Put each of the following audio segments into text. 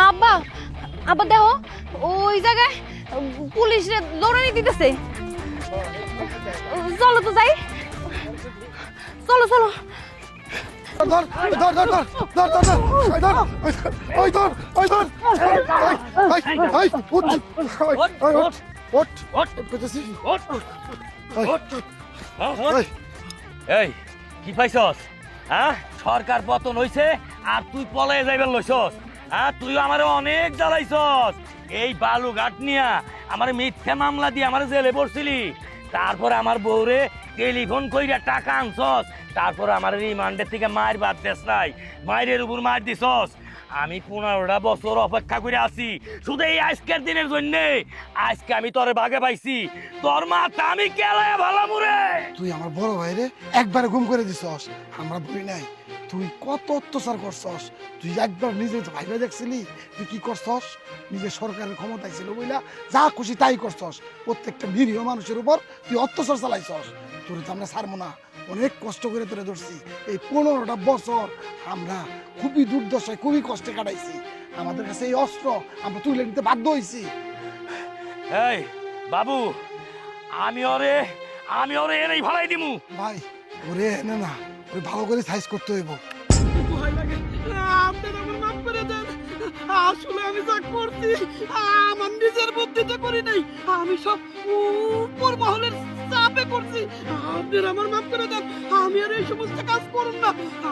আব্বা আব্বা দেখো ওই জায়গায় পুলিশ দৌড়ানি দিতেছে। চলো তো যাই, চলো চলো। এই কি পাইছস? হ্যাঁ, সরকার পতন হইছে আর তুই পলায় যাইবার লইছস। হ্যাঁ, তুই আমারে অনেক জ্বালাইছস। এই বালুঘাট নিয়া আমার মিথ্যা মামলা দিয়ে আমার জেলে পড়ছিলি। তারপরে আমার বউরে টেলিফোন কইরা টাকা আনছস। তারপরে আমার রিমান্ডের থেকে মায়ের বাদ দেশ নাই, মায়ের উপর মার দিছস। আমি 15টা বছর অপেক্ষা করে আছি শুধু এই আজকের দিনের জন্য। আজকে আমি তোরে বাগে পাইছি, তোর মাথা আমি কেলায় ভালো মুরে। তুই আমার বড় ভাইরে একবারে গুম করে দিছস, আমরা বলি নাই তুই কত অত্যাচার করছস। তুই একবার নিজে ভাইবে দেখছিলি তুই কি করছস। নিজে সরকারের ক্ষমতায় ছিল বইলা যা খুশি তাই করছস। প্রত্যেকটা নিরীহ মানুষের উপর তুই অত্যাচার চালাইছস। তোর তো আমরা ছাড়বো না, অনেক কষ্ট করে তোরে ধরছি। এই 15টা বছর আমরা খুবই দুর্দশায় খুবই কষ্টে কাটাইছি। আমাদের কাছে এই অস্ত্র আমরা তুলে নিতে বাধ্য হয়েছি। এই বাবু, আমি ওরে এনেই ভালাই দিমু। ভাই ওরে এনে না, ওরে ভালো করে সাইজ করতে হইব। আসলে আমি যা করছি আমার নিজের বুদ্ধিতে করি নাই, আমি সব উপর মহলের চাপে করছি। আপনার আমার মাফ করে দেন, আমি আর এই সমস্ত কাজ করুন না,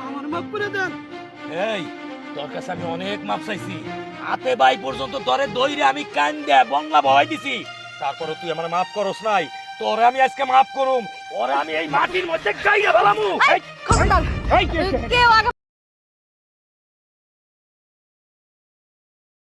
আমার মাফ করে দেন। এই তোর কাছে আমি অনেক মাপ চাইছি, হাতে বাই পর্যন্ত তোরে দইরে আমি কান দেয়া বংলা বহাই দিছি। তারপরে তুই আমার মাফ করস নাই, তোরে আমি আজকে মাফ করুম। ওরে আমি এই মাটির মধ্যে গাইয়া ফেলামু। খবরদার, কেউ আগে